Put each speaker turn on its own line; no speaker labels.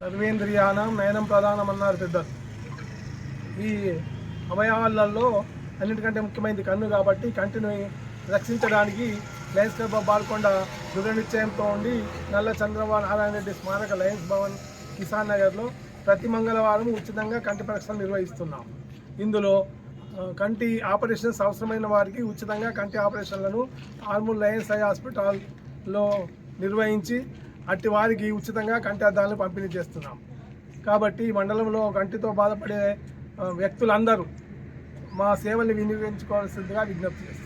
సర్వేంద్రియానం నయనం ప్రధానం అన్నారు పెద్దలు. ఈ అవయవాలలో అన్నిటికంటే ముఖ్యమైనది కన్ను కాబట్టి కంటిని రక్షించడానికి లయన్స్ క్లబ్ ఆఫ్ బాల్కొండ దృఢ నిశ్చయంతో ఉండి నల్ల చంద్రబాబు నారాయణ రెడ్డి స్మారక లయన్స్ భవన్ కిసాన్ నగర్లో ప్రతి మంగళవారం ఉచితంగా కంటి పరీక్షలు నిర్వహిస్తున్నాం. ఇందులో కంటి ఆపరేషన్స్ అవసరమైన వారికి ఉచితంగా కంటి ఆపరేషన్లను ఆర్మూర్ లయన్స్ ఐ హాస్పిటల్లో నిర్వహించి అట్టి వారికి ఉచితంగా కంటి అద్దాలను పంపిణీ చేస్తున్నాం. కాబట్టి మండలంలో కంటితో బాధపడే వ్యక్తులందరూ మా సేవల్ని వినియోగించుకోవాల్సిందిగా విజ్ఞప్తి చేస్తున్నాం.